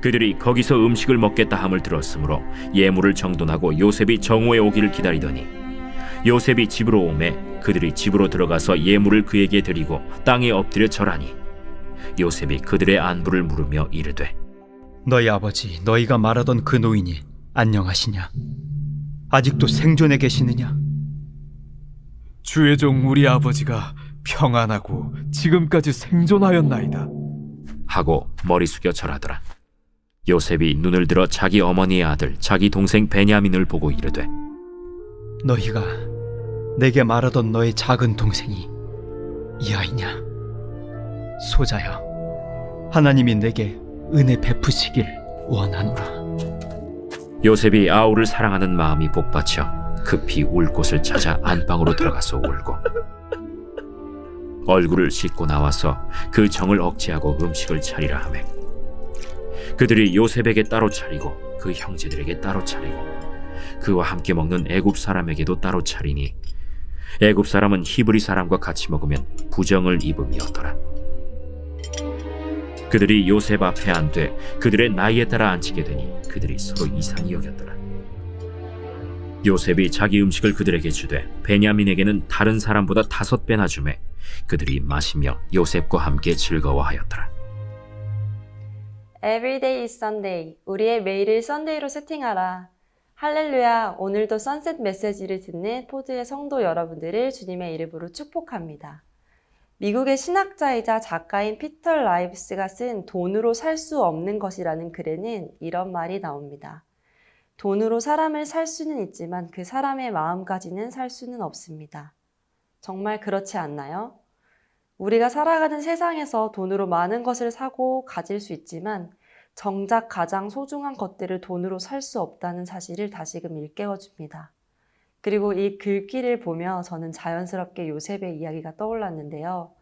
그들이 거기서 음식을 먹겠다 함을 들었으므로 예물을 정돈하고 요셉이 정오에 오기를 기다리더니 요셉이 집으로 오매 그들이 집으로 들어가서 예물을 그에게 드리고 땅에 엎드려 절하니 요셉이 그들의 안부를 물으며 이르되 너희 아버지 너희가 말하던 그 노인이 안녕하시냐? 아직도 생존해 계시느냐? 주의 종 우리 아버지가 평안하고 지금까지 생존하였나이다. 하고 머리 숙여 절하더라. 요셉이 눈을 들어 자기 어머니의 아들 자기 동생 베냐민을 보고 이르되 너희가 내게 말하던 너의 작은 동생이 이 아이냐? 소자여, 하나님이 내게 은혜 베푸시길 원하노라. 요셉이 아우를 사랑하는 마음이 복받쳐 급히 울 곳을 찾아 안방으로 들어가서 울고 얼굴을 씻고 나와서 그 정을 억제하고 음식을 차리라 하매 그들이 요셉에게 따로 차리고 그 형제들에게 따로 차리고 그와 함께 먹는 애굽 사람에게도 따로 차리니 애굽 사람은 히브리 사람과 같이 먹으면 부정을 입음이었더라. 그들이 요셉 앞에 앉되 그들의 나이에 따라 앉히게 되니 그들이 서로 이상히 여겼더라. 요셉이 자기 음식을 그들에게 주되 베냐민에게는 다른 사람보다 5배나 주매 그들이 마시며 요셉과 함께 즐거워하였더라. Everyday is Sunday. 우리의 매일을 썬데이로 세팅하라. 할렐루야. 오늘도 선셋 메시지를 듣는 포드의 성도 여러분들을 주님의 이름으로 축복합니다. 미국의 신학자이자 작가인 피터 라이브스가 쓴 돈으로 살 수 없는 것이라는 글에는 이런 말이 나옵니다. 돈으로 사람을 살 수는 있지만 그 사람의 마음까지는 살 수는 없습니다. 정말 그렇지 않나요? 우리가 살아가는 세상에서 돈으로 많은 것을 사고 가질 수 있지만 정작 가장 소중한 것들을 돈으로 살 수 없다는 사실을 다시금 일깨워줍니다. 그리고 이 글귀를 보며 저는 자연스럽게 요셉의 이야기가 떠올랐는데요.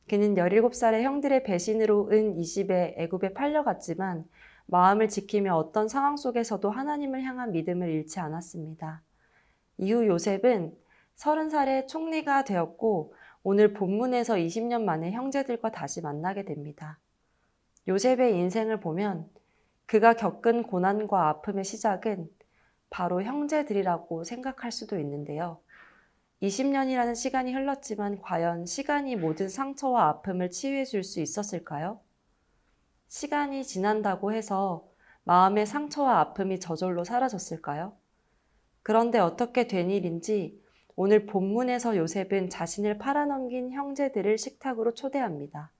그는 17살의 형들의 배신으로 은 20에 애굽에 팔려갔지만 마음을 지키며 어떤 상황 속에서도 하나님을 향한 믿음을 잃지 않았습니다. 이후 요셉은 30살에 총리가 되었고 오늘 본문에서 20년 만에 형제들과 다시 만나게 됩니다. 요셉의 인생을 보면 그가 겪은 고난과 아픔의 시작은 바로 형제들이라고 생각할 수도 있는데요. 20년이라는 시간이 흘렀지만 과연 시간이 모든 상처와 아픔을 치유해 줄 수 있었을까요? 시간이 지난다고 해서 마음의 상처와 아픔이 저절로 사라졌을까요? 그런데 어떻게 된 일인지 오늘 본문에서 요셉은 자신을 팔아넘긴 형제들을 식탁으로 초대합니다.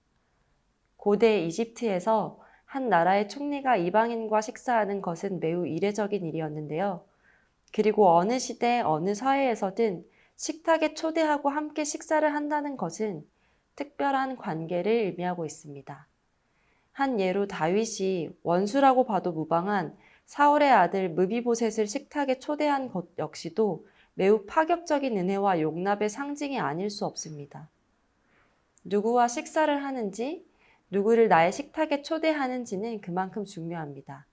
고대 이집트에서 한 나라의 총리가 이방인과 식사하는 것은 매우 이례적인 일이었는데요. 그리고 어느 시대, 어느 사회에서든 식탁에 초대하고 함께 식사를 한다는 것은 특별한 관계를 의미하고 있습니다. 한 예로 다윗이 원수라고 봐도 무방한 사울의 아들 무비보셋을 식탁에 초대한 것 역시도 매우 파격적인 은혜와 용납의 상징이 아닐 수 없습니다. 누구와 식사를 하는지, 누구를 나의 식탁에 초대하는지는 그만큼 중요합니다.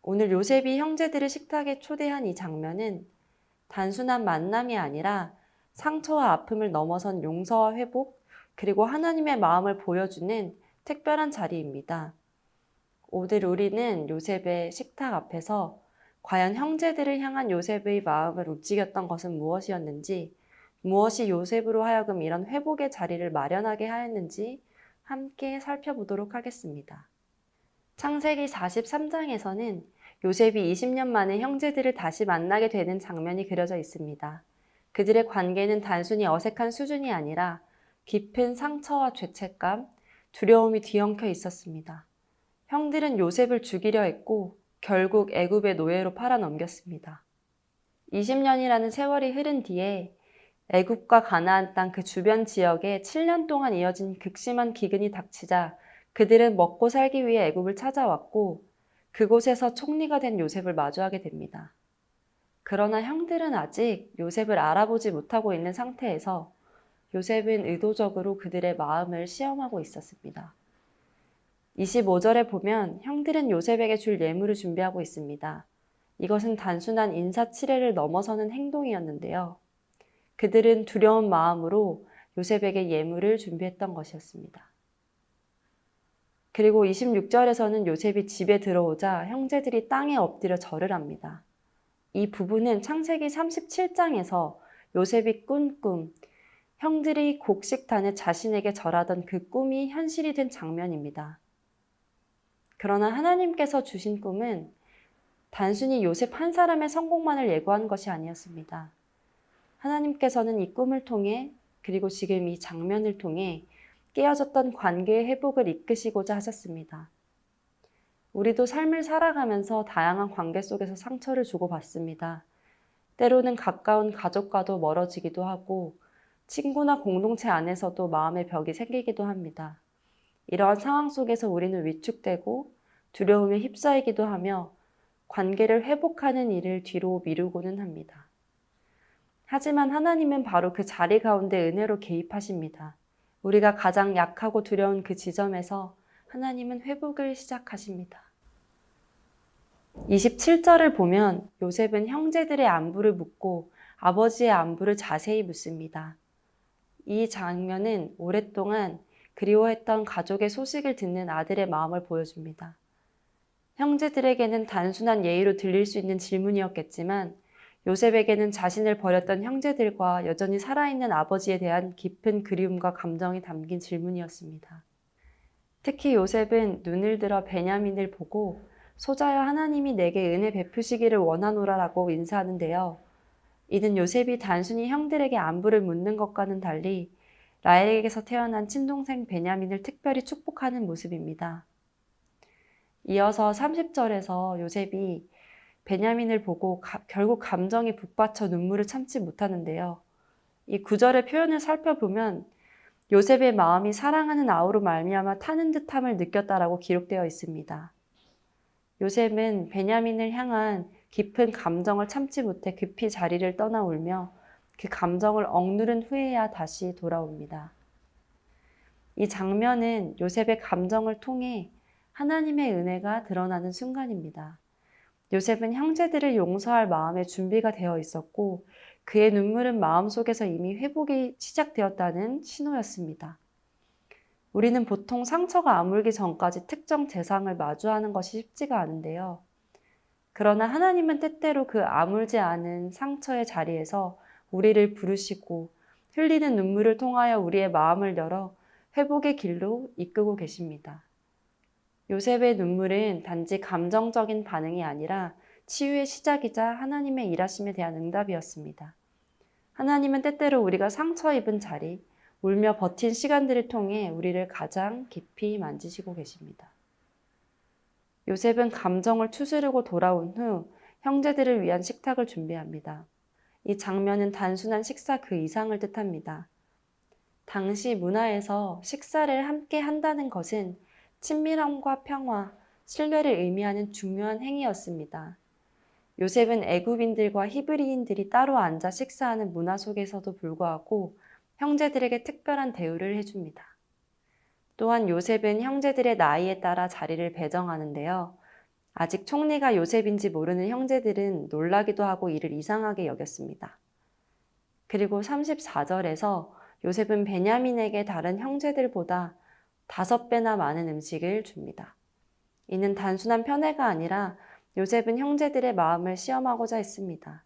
오늘 요셉이 형제들을 식탁에 초대한 이 장면은 단순한 만남이 아니라 상처와 아픔을 넘어선 용서와 회복, 그리고 하나님의 마음을 보여주는 특별한 자리입니다. 오늘 우리는 요셉의 식탁 앞에서 과연 형제들을 향한 요셉의 마음을 움직였던 것은 무엇이었는지, 무엇이 요셉으로 하여금 이런 회복의 자리를 마련하게 하였는지 함께 살펴보도록 하겠습니다. 창세기 43장에서는 요셉이 20년 만에 형제들을 다시 만나게 되는 장면이 그려져 있습니다. 그들의 관계는 단순히 어색한 수준이 아니라 깊은 상처와 죄책감, 두려움이 뒤엉켜 있었습니다. 형들은 요셉을 죽이려 했고 결국 애굽의 노예로 팔아넘겼습니다. 20년이라는 세월이 흐른 뒤에 애굽과 가나안 땅 그 주변 지역에 7년 동안 이어진 극심한 기근이 닥치자 그들은 먹고 살기 위해 애굽을 찾아왔고 그곳에서 총리가 된 요셉을 마주하게 됩니다. 그러나 형들은 아직 요셉을 알아보지 못하고 있는 상태에서 요셉은 의도적으로 그들의 마음을 시험하고 있었습니다. 25절에 보면 형들은 요셉에게 줄 예물을 준비하고 있습니다. 이것은 단순한 인사치레를 넘어서는 행동이었는데요. 그들은 두려운 마음으로 요셉에게 예물을 준비했던 것이었습니다. 그리고 26절에서는 요셉이 집에 들어오자 형제들이 땅에 엎드려 절을 합니다. 이 부분은 창세기 37장에서 요셉이 꾼 꿈, 형들이 곡식단에 자신에게 절하던 그 꿈이 현실이 된 장면입니다. 그러나 하나님께서 주신 꿈은 단순히 요셉 한 사람의 성공만을 예고한 것이 아니었습니다. 하나님께서는 이 꿈을 통해 그리고 지금 이 장면을 통해 깨어졌던 관계의 회복을 이끄시고자 하셨습니다. 우리도 삶을 살아가면서 다양한 관계 속에서 상처를 주고받습니다. 때로는 가까운 가족과도 멀어지기도 하고 친구나 공동체 안에서도 마음의 벽이 생기기도 합니다. 이러한 상황 속에서 우리는 위축되고 두려움에 휩싸이기도 하며 관계를 회복하는 일을 뒤로 미루고는 합니다. 하지만 하나님은 바로 그 자리 가운데 은혜로 개입하십니다. 우리가 가장 약하고 두려운 그 지점에서 하나님은 회복을 시작하십니다. 27절을 보면 요셉은 형제들의 안부를 묻고 아버지의 안부를 자세히 묻습니다. 이 장면은 오랫동안 그리워했던 가족의 소식을 듣는 아들의 마음을 보여줍니다. 형제들에게는 단순한 예의로 들릴 수 있는 질문이었겠지만 요셉에게는 자신을 버렸던 형제들과 여전히 살아있는 아버지에 대한 깊은 그리움과 감정이 담긴 질문이었습니다. 특히 요셉은 눈을 들어 베냐민을 보고 소자여 하나님이 내게 은혜 베푸시기를 원하노라라고 인사하는데요. 이는 요셉이 단순히 형들에게 안부를 묻는 것과는 달리 라헬에게서 태어난 친동생 베냐민을 특별히 축복하는 모습입니다. 이어서 30절에서 요셉이 베냐민을 보고 결국 감정이 북받쳐 눈물을 참지 못하는데요. 이 구절의 표현을 살펴보면 요셉의 마음이 사랑하는 아우로 말미암아 타는 듯함을 느꼈다라고 기록되어 있습니다. 요셉은 베냐민을 향한 깊은 감정을 참지 못해 급히 자리를 떠나 울며 그 감정을 억누른 후에야 다시 돌아옵니다. 이 장면은 요셉의 감정을 통해 하나님의 은혜가 드러나는 순간입니다. 요셉은 형제들을 용서할 마음의 준비가 되어 있었고 그의 눈물은 마음속에서 이미 회복이 시작되었다는 신호였습니다. 우리는 보통 상처가 아물기 전까지 특정 대상을 마주하는 것이 쉽지가 않은데요. 그러나 하나님은 때때로 그 아물지 않은 상처의 자리에서 우리를 부르시고 흘리는 눈물을 통하여 우리의 마음을 열어 회복의 길로 이끌고 계십니다. 요셉의 눈물은 단지 감정적인 반응이 아니라 치유의 시작이자 하나님의 일하심에 대한 응답이었습니다. 하나님은 때때로 우리가 상처 입은 자리, 울며 버틴 시간들을 통해 우리를 가장 깊이 만지시고 계십니다. 요셉은 감정을 추스르고 돌아온 후 형제들을 위한 식탁을 준비합니다. 이 장면은 단순한 식사 그 이상을 뜻합니다. 당시 문화에서 식사를 함께 한다는 것은 친밀함과 평화, 신뢰를 의미하는 중요한 행위였습니다. 요셉은 애굽인들과 히브리인들이 따로 앉아 식사하는 문화 속에서도 불구하고 형제들에게 특별한 대우를 해줍니다. 또한 요셉은 형제들의 나이에 따라 자리를 배정하는데요. 아직 총리가 요셉인지 모르는 형제들은 놀라기도 하고 이를 이상하게 여겼습니다. 그리고 34절에서 요셉은 베냐민에게 다른 형제들보다 5배나 많은 음식을 줍니다. 이는 단순한 편애가 아니라 요셉은 형제들의 마음을 시험하고자 했습니다.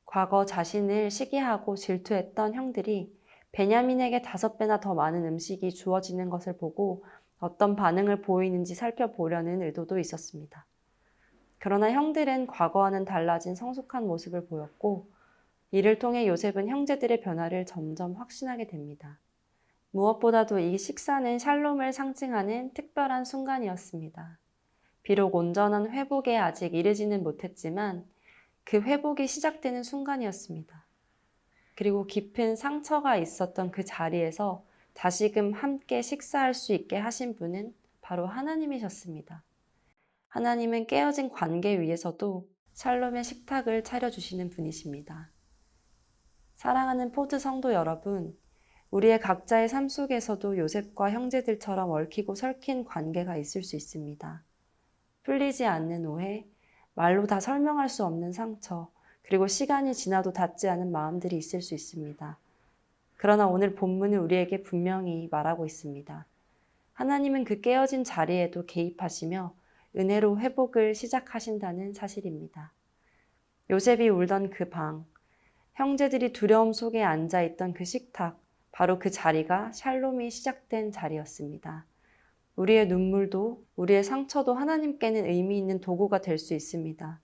과거 자신을 시기하고 질투했던 형들이 베냐민에게 5배나 더 많은 음식이 주어지는 것을 보고 어떤 반응을 보이는지 살펴보려는 의도도 있었습니다. 그러나 형들은 과거와는 달라진 성숙한 모습을 보였고 이를 통해 요셉은 형제들의 변화를 점점 확신하게 됩니다. 무엇보다도 이 식사는 샬롬을 상징하는 특별한 순간이었습니다. 비록 온전한 회복에 아직 이르지는 못했지만 그 회복이 시작되는 순간이었습니다. 그리고 깊은 상처가 있었던 그 자리에서 다시금 함께 식사할 수 있게 하신 분은 바로 하나님이셨습니다. 하나님은 깨어진 관계 위에서도 샬롬의 식탁을 차려주시는 분이십니다. 사랑하는 포드 성도 여러분, 우리의 각자의 삶 속에서도 요셉과 형제들처럼 얽히고 설킨 관계가 있을 수 있습니다. 풀리지 않는 오해, 말로 다 설명할 수 없는 상처, 그리고 시간이 지나도 닿지 않은 마음들이 있을 수 있습니다. 그러나 오늘 본문은 우리에게 분명히 말하고 있습니다. 하나님은 그 깨어진 자리에도 개입하시며 은혜로 회복을 시작하신다는 사실입니다. 요셉이 울던 그 방, 형제들이 두려움 속에 앉아있던 그 식탁, 바로 그 자리가 샬롬이 시작된 자리였습니다. 우리의 눈물도, 우리의 상처도 하나님께는 의미 있는 도구가 될 수 있습니다.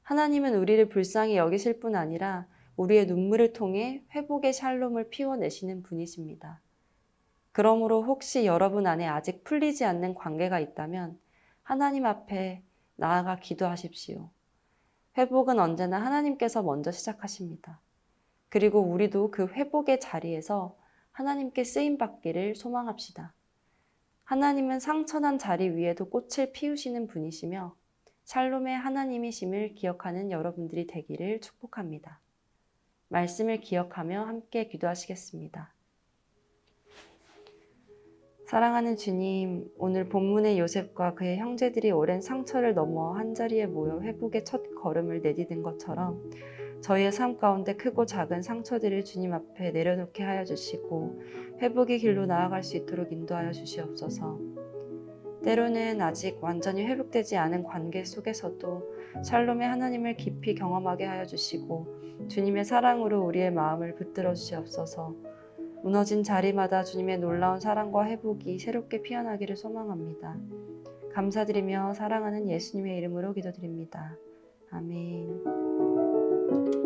하나님은 우리를 불쌍히 여기실 뿐 아니라 우리의 눈물을 통해 회복의 샬롬을 피워내시는 분이십니다. 그러므로 혹시 여러분 안에 아직 풀리지 않는 관계가 있다면 하나님 앞에 나아가 기도하십시오. 회복은 언제나 하나님께서 먼저 시작하십니다. 그리고 우리도 그 회복의 자리에서 하나님께 쓰임받기를 소망합시다. 하나님은 상처난 자리 위에도 꽃을 피우시는 분이시며 샬롬의 하나님이심을 기억하는 여러분들이 되기를 축복합니다. 말씀을 기억하며 함께 기도하시겠습니다. 사랑하는 주님, 오늘 본문의 요셉과 그의 형제들이 오랜 상처를 넘어 한자리에 모여 회복의 첫 걸음을 내디딘 것처럼 저희의 삶 가운데 크고 작은 상처들을 주님 앞에 내려놓게 하여 주시고 회복의 길로 나아갈 수 있도록 인도하여 주시옵소서. 때로는 아직 완전히 회복되지 않은 관계 속에서도 샬롬의 하나님을 깊이 경험하게 하여 주시고 주님의 사랑으로 우리의 마음을 붙들어 주시옵소서. 무너진 자리마다 주님의 놀라운 사랑과 회복이 새롭게 피어나기를 소망합니다. 감사드리며 사랑하는 예수님의 이름으로 기도드립니다. 아멘.